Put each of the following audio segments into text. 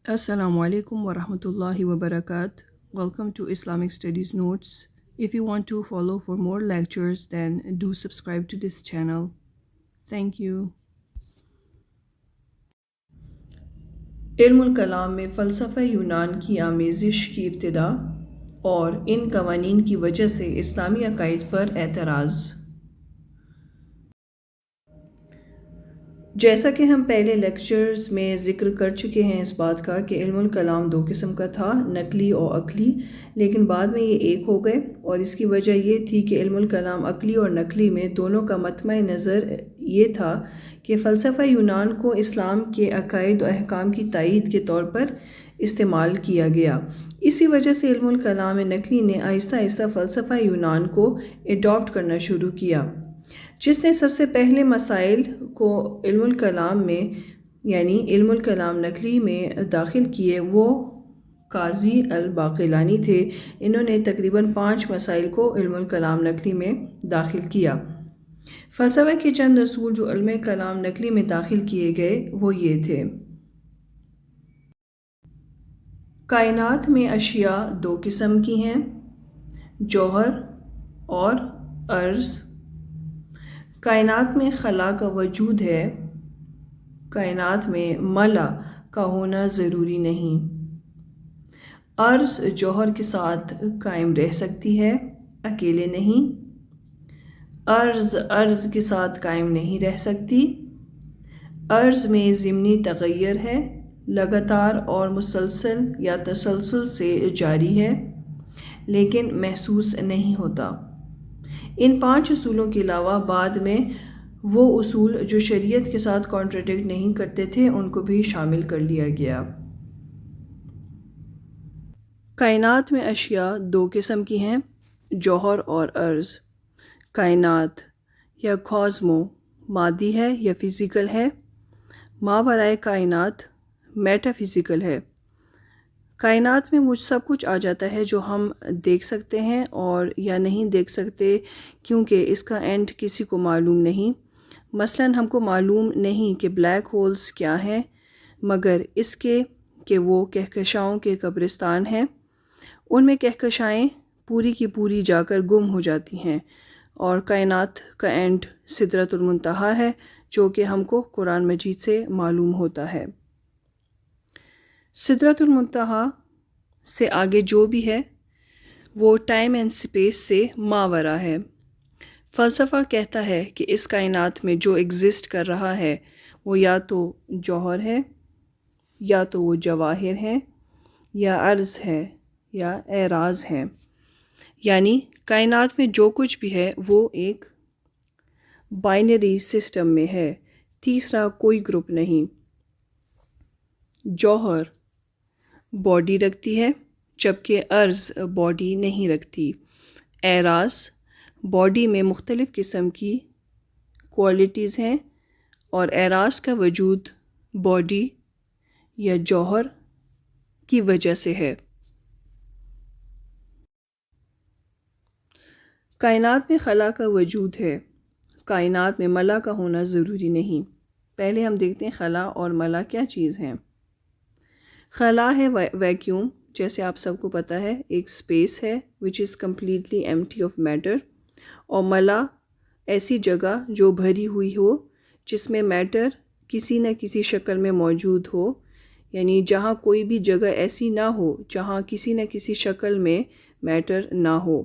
Assalamu alaikum wa rahmatullahi wa barakatuh. Welcome to Islamic Studies Notes. If you want to follow for more lectures, then do subscribe to this channel. Thank you. علم الکلام میں فلسفہ یونان کی آمیزش کی ابتدا اور ان قوانین کی وجہ سے اسلامی عقائد پر اعتراض۔ جیسا کہ ہم پہلے لیکچرز میں ذکر کر چکے ہیں اس بات کا کہ علم الکلام دو قسم کا تھا، نقلی اور عقلی، لیکن بعد میں یہ ایک ہو گئے، اور اس کی وجہ یہ تھی کہ علم الکلام عقلی اور نقلی میں دونوں کا مطمع نظر یہ تھا کہ فلسفہ یونان کو اسلام کے عقائد و احکام کی تائید کے طور پر استعمال کیا گیا۔ اسی وجہ سے علم الکلام نقلی نے آہستہ آہستہ فلسفہ یونان کو اڈاپٹ کرنا شروع کیا۔ جس نے سب سے پہلے مسائل کو علم الکلام میں یعنی علم الکلام نقلی میں داخل کیے وہ قاضی الباقلانی تھے۔ انہوں نے تقریباً 5 مسائل کو علم الکلام نقلی میں داخل کیا۔ فلسفہ کے چند اصول جو علم کلام نقلی میں داخل کیے گئے وہ یہ تھے۔ کائنات میں اشیاء 2 قسم کی ہیں، جوہر اور عرض۔ کائنات میں خلا کا وجود ہے، کائنات میں ملا کا ہونا ضروری نہیں۔ عرض جوہر کے ساتھ قائم رہ سکتی ہے، اکیلے نہیں۔ عرض کے ساتھ قائم نہیں رہ سکتی۔ عرض میں ضمنی تغیر ہے، لگاتار اور مسلسل یا تسلسل سے جاری ہے، لیکن محسوس نہیں ہوتا۔ ان 5 اصولوں کے علاوہ بعد میں وہ اصول جو شریعت کے ساتھ کانٹراڈکٹ نہیں کرتے تھے ان کو بھی شامل کر لیا گیا۔ کائنات میں اشیاء 2 قسم کی ہیں، جوہر اور عرض۔ کائنات یا کازمو مادی ہے یا فزیکل ہے، ماورائے کائنات میٹا فزیکل ہے۔ کائنات میں وہ سب کچھ آ جاتا ہے جو ہم دیکھ سکتے ہیں اور یا نہیں دیکھ سکتے، کیونکہ اس کا اینڈ کسی کو معلوم نہیں۔ مثلاً ہم کو معلوم نہیں کہ بلیک ہولز کیا ہیں، مگر اس کے کہ وہ کہکشاؤں کے قبرستان ہیں۔ ان میں کہکشائیں پوری کی پوری جا کر گم ہو جاتی ہیں، اور کائنات کا اینڈ سدرۃ المنتہا ہے، جو کہ ہم کو قرآن مجید سے معلوم ہوتا ہے۔ سدرۃ المنتہا سے آگے جو بھی ہے وہ ٹائم اینڈ سپیس سے ماورا ہے۔ فلسفہ کہتا ہے کہ اس کائنات میں جو ایگزسٹ کر رہا ہے وہ یا تو جوہر ہے، یا تو وہ جواہر ہے، یا عرض ہے، یا اعراض ہے۔ یعنی کائنات میں جو کچھ بھی ہے وہ ایک بائنری سسٹم میں ہے، تیسرا کوئی گروپ نہیں۔ جوہر باڈی رکھتی ہے جبکہ عرض باڈی نہیں رکھتی۔ اعراض باڈی میں مختلف قسم کی کوالٹیز ہیں، اور اعراض کا وجود باڈی یا جوہر کی وجہ سے ہے۔ کائنات میں خلا کا وجود ہے، کائنات میں ملا کا ہونا ضروری نہیں۔ پہلے ہم دیکھتے ہیں خلا اور ملا کیا چیز ہیں۔ خلا ہے ویکیوم، جیسے آپ سب کو پتہ ہے، ایک اسپیس ہے which is completely empty of matter، اور ملا ایسی جگہ جو بھری ہوئی ہو جس میں میٹر کسی نہ کسی شکل میں موجود ہو، یعنی جہاں کوئی بھی جگہ ایسی نہ ہو جہاں کسی نہ کسی شکل میں میٹر نہ ہو۔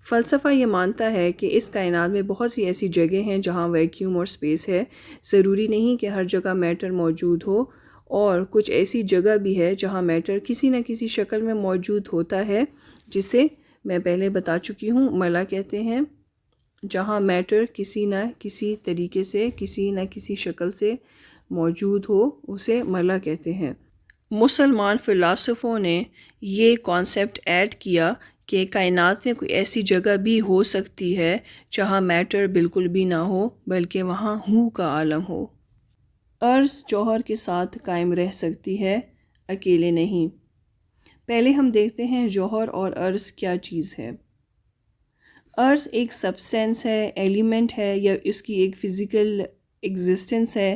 فلسفہ یہ مانتا ہے کہ اس کائنات میں بہت سی ایسی جگہیں ہیں جہاں ویکیوم اور اسپیس ہے، ضروری نہیں کہ ہر جگہ میٹر موجود ہو، اور کچھ ایسی جگہ بھی ہے جہاں میٹر کسی نہ کسی شکل میں موجود ہوتا ہے، جسے میں پہلے بتا چکی ہوں ملا کہتے ہیں۔ جہاں میٹر کسی نہ کسی طریقے سے کسی نہ کسی شکل سے موجود ہو اسے ملا کہتے ہیں۔ مسلمان فلاسفوں نے یہ کانسیپٹ ایڈ کیا کہ کائنات میں کوئی ایسی جگہ بھی ہو سکتی ہے جہاں میٹر بالکل بھی نہ ہو بلکہ وہاں ہو کا عالم ہو۔ عرض جوہر کے ساتھ قائم رہ سکتی ہے، اکیلے نہیں۔ پہلے ہم دیکھتے ہیں جوہر اور عرض کیا چیز ہے۔ عرض ایک سبسٹینس ہے، ایلیمنٹ ہے، یا اس کی ایک فزیکل ایگزسٹنس ہے،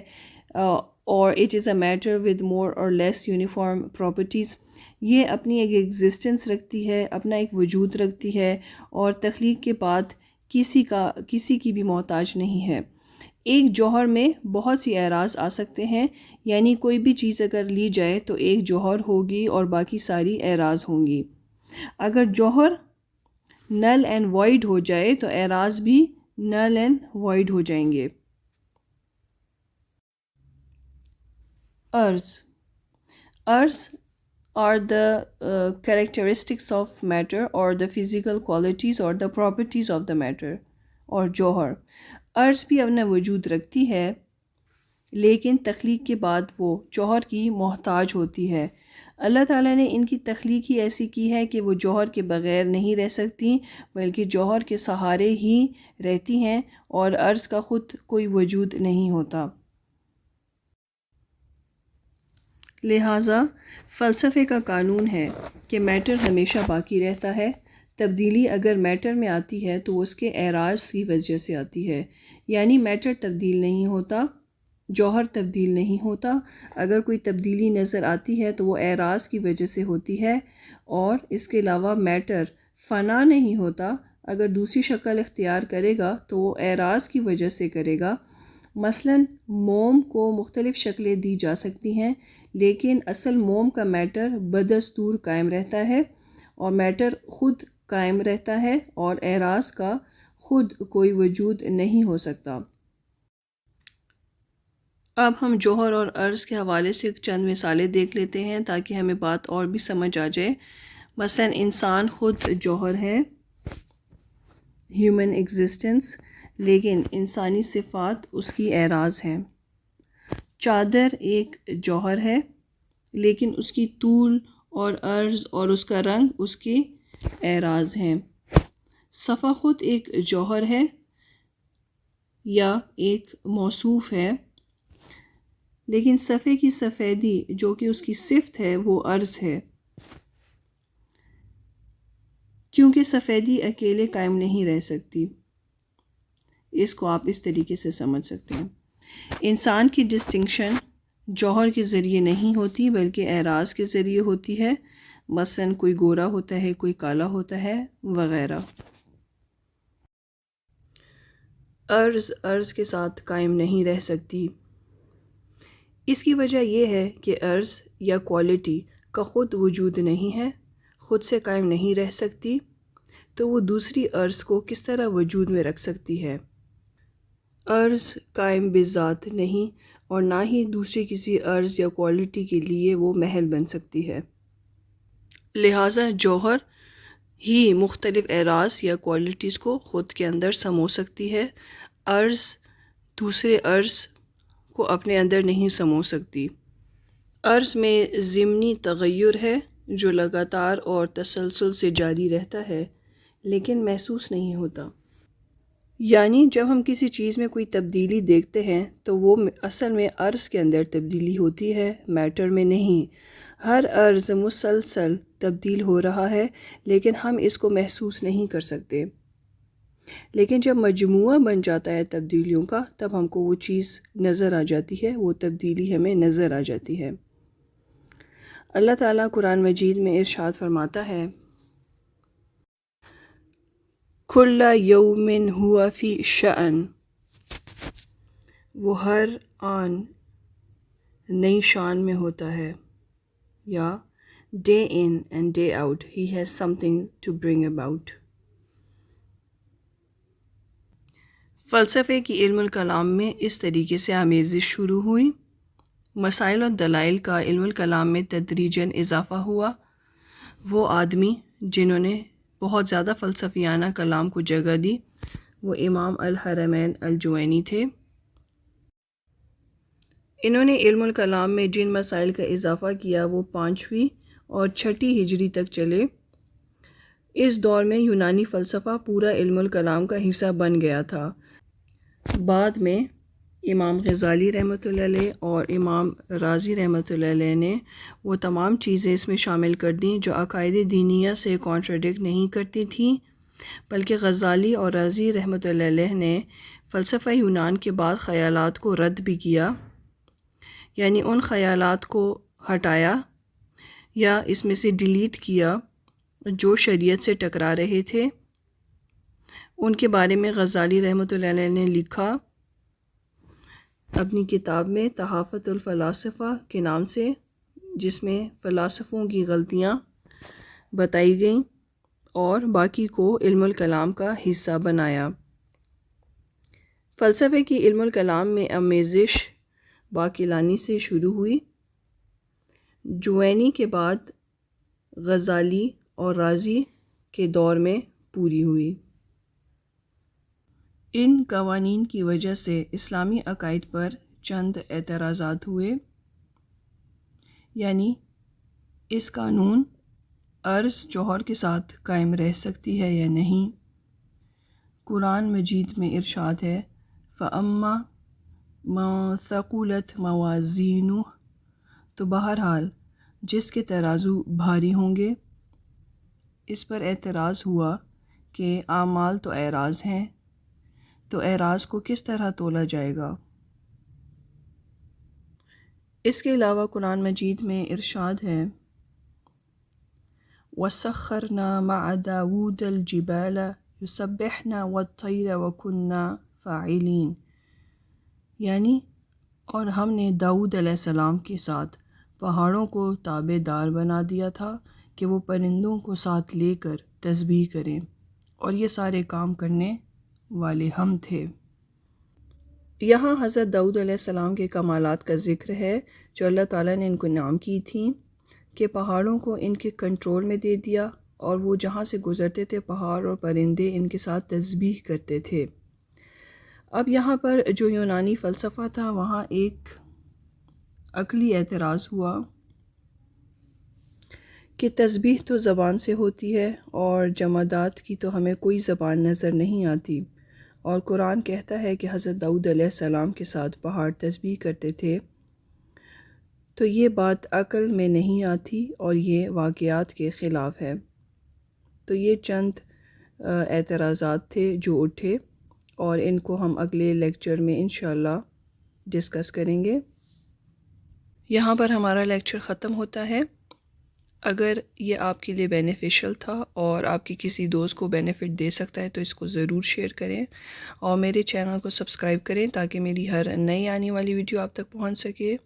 اور it is a matter with more اور لیس یونیفارم پراپرٹیز. یہ اپنی ایک ایگزسٹنس رکھتی ہے، اپنا ایک وجود رکھتی ہے اور تخلیق کے بعد کسی کی بھی محتاج نہیں ہے. ایک جوہر میں بہت سی اعراض آ سکتے ہیں، یعنی کوئی بھی چیز اگر لی جائے تو ایک جوہر ہوگی اور باقی ساری اعراض ہوں گی. اگر جوہر نل اینڈ وائڈ ہو جائے تو اعراض بھی نل اینڈ وائڈ ہو جائیں گے. Ars are the characteristics of matter or the physical qualities or the properties of the matter اور جوہر. ارض بھی اپنا وجود رکھتی ہے لیکن تخلیق کے بعد وہ جوہر کی محتاج ہوتی ہے. اللہ تعالیٰ نے ان کی تخلیق ہی ایسی کی ہے کہ وہ جوہر کے بغیر نہیں رہ سکتی بلکہ جوہر کے سہارے ہی رہتی ہیں اور ارض کا خود کوئی وجود نہیں ہوتا. لہٰذا فلسفے کا قانون ہے کہ میٹر ہمیشہ باقی رہتا ہے. تبدیلی اگر میٹر میں آتی ہے تو اس کے اعراض کی وجہ سے آتی ہے، یعنی میٹر تبدیل نہیں ہوتا، جوہر تبدیل نہیں ہوتا. اگر کوئی تبدیلی نظر آتی ہے تو وہ اعراض کی وجہ سے ہوتی ہے، اور اس کے علاوہ میٹر فنا نہیں ہوتا. اگر دوسری شکل اختیار کرے گا تو وہ اعراض کی وجہ سے کرے گا. مثلاً موم کو مختلف شکلیں دی جا سکتی ہیں لیکن اصل موم کا میٹر بدستور قائم رہتا ہے اور میٹر خود قائم رہتا ہے اور اعراض کا خود کوئی وجود نہیں ہو سکتا. اب ہم جوہر اور ارض کے حوالے سے چند مثالیں دیکھ لیتے ہیں تاکہ ہمیں بات اور بھی سمجھ آ جائے. مثلاً انسان خود جوہر ہے، ہیومن ایگزسٹنس، لیکن انسانی صفات اس کی اعراض ہیں. چادر ایک جوہر ہے لیکن اس کی طول اور عرض اور اس کا رنگ اس کے اعراض ہیں. صفحہ خود ایک جوہر ہے یا ایک موصوف ہے لیکن صفحے کی سفیدی جو کہ اس کی صفت ہے وہ عرض ہے، کیونکہ سفیدی اکیلے قائم نہیں رہ سکتی. اس کو آپ اس طریقے سے سمجھ سکتے ہیں. انسان کی ڈسٹنکشن جوہر کے ذریعے نہیں ہوتی بلکہ اعراض کے ذریعے ہوتی ہے. مثلاً کوئی گورا ہوتا ہے، کوئی کالا ہوتا ہے وغیرہ. ارض کے ساتھ قائم نہیں رہ سکتی. اس کی وجہ یہ ہے کہ ارض یا کوالٹی کا خود وجود نہیں ہے، خود سے قائم نہیں رہ سکتی، تو وہ دوسری ارض کو کس طرح وجود میں رکھ سکتی ہے. ارض قائم بذات نہیں اور نہ ہی دوسری کسی ارض یا کوالٹی کے لیے وہ محل بن سکتی ہے. لہٰذا جوہر ہی مختلف اعراض یا کوالٹیز کو خود کے اندر سمو سکتی ہے. ارض دوسرے ارض کو اپنے اندر نہیں سمو سکتی. ارض میں ضمنی تغیر ہے جو لگاتار اور تسلسل سے جاری رہتا ہے لیکن محسوس نہیں ہوتا. یعنی جب ہم کسی چیز میں کوئی تبدیلی دیکھتے ہیں تو وہ اصل میں ارض کے اندر تبدیلی ہوتی ہے، میٹر میں نہیں. ہر ارض مسلسل تبدیل ہو رہا ہے لیکن ہم اس کو محسوس نہیں کر سکتے. لیکن جب مجموعہ بن جاتا ہے تبدیلیوں کا تب ہم کو وہ چیز نظر آ جاتی ہے، وہ تبدیلی ہمیں نظر آ جاتی ہے. اللہ تعالیٰ قرآن مجید میں ارشاد فرماتا ہے کل یوم ہوا فی شأن، وہ ہر آن نئی شان میں ہوتا ہے، یا day in and day out he has something to bring about. فلسفے کی علم الکلام میں اس طریقے سے آمیزش شروع ہوئی. مسائل و دلائل کا علم الکلام میں تدریجاً اضافہ ہوا. وہ آدمی جنہوں نے بہت زیادہ فلسفیانہ کلام کو جگہ دی وہ امام الحرمین الجوینی تھے. انہوں نے علم الکلام میں جن مسائل کا اضافہ کیا وہ 5ویں اور 6 ہجری تک چلے. اس دور میں یونانی فلسفہ پورا علم الکلام کا حصہ بن گیا تھا. بعد میں امام غزالی رحمۃ اللہ علیہ اور امام رازی رحمۃ اللہ علیہ نے وہ تمام چیزیں اس میں شامل کر دیں جو عقائد دینیہ سے کانٹراڈکٹ نہیں کرتی تھیں، بلکہ غزالی اور رازی رحمۃ اللہ علیہ نے فلسفہ یونان کے بعد خیالات کو رد بھی کیا یعنی ان خیالات کو ہٹایا یا اس میں سے ڈیلیٹ کیا جو شریعت سے ٹکرا رہے تھے۔ ان کے بارے میں غزالی رحمۃ اللہ علیہ نے لکھا اپنی کتاب میں تحافۃ الفلاسفہ کے نام سے، جس میں فلاسفوں کی غلطیاں بتائی گئیں اور باقی کو علم الکلام کا حصہ بنایا۔ فلسفے کی علم الکلام میں آمیزش باقلانی سے شروع ہوئی، جوینی کے بعد غزالی اور رازی کے دور میں پوری ہوئی۔ ان قوانین کی وجہ سے اسلامی عقائد پر چند اعتراضات ہوئے، یعنی اس قانون عرض جوہر کے ساتھ قائم رہ سکتی ہے یا نہیں۔ قرآن مجید میں ارشاد ہے فَأَمَّا مَن ثَقُلَتْ مَوَازِينُهُ، تو بہرحال جس کے ترازو بھاری ہوں گے۔ اس پر اعتراض ہوا کہ اعمال تو اعراض ہیں، تو اعراض کو کس طرح تولا جائے گا؟ اس کے علاوہ قرآن مجید میں ارشاد ہے وَسَخَّرْنَا مَعَ دَاوُودَ الْجِبَالَ يُسَبِّحْنَ وَالطَّيْرَ وَكُنَّا فَاعِلِينَ، یعنی اور ہم نے داؤد علیہ السلام کے ساتھ پہاڑوں کو تابع دار بنا دیا تھا کہ وہ پرندوں کو ساتھ لے کر تسبیح کریں، اور یہ سارے کام کرنے والے ہم تھے۔ یہاں حضرت داؤد علیہ السلام کے کمالات کا ذکر ہے جو اللہ تعالیٰ نے ان کو انعام کی تھیں، کہ پہاڑوں کو ان کے کنٹرول میں دے دیا اور وہ جہاں سے گزرتے تھے پہاڑ اور پرندے ان کے ساتھ تسبیح کرتے تھے۔ اب یہاں پر جو یونانی فلسفہ تھا وہاں ایک عقلی اعتراض ہوا کہ تسبیح تو زبان سے ہوتی ہے اور جمادات کی تو ہمیں کوئی زبان نظر نہیں آتی، اور قرآن کہتا ہے کہ حضرت داؤد علیہ السلام کے ساتھ پہاڑ تسبیح کرتے تھے، تو یہ بات عقل میں نہیں آتی اور یہ واقعات کے خلاف ہے۔ تو یہ چند اعتراضات تھے جو اٹھے، اور ان کو ہم اگلے لیکچر میں انشاءاللہ ڈسکس کریں گے۔ یہاں پر ہمارا لیکچر ختم ہوتا ہے۔ اگر یہ آپ کے لیے بینیفیشل تھا اور آپ کے کسی دوست کو بینیفٹ دے سکتا ہے تو اس کو ضرور شیئر کریں، اور میرے چینل کو سبسکرائب کریں تاکہ میری ہر نئی آنے والی ویڈیو آپ تک پہنچ سکے۔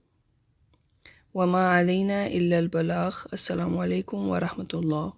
وما علینا الا البلاغ۔ السلام علیکم ورحمۃ اللہ۔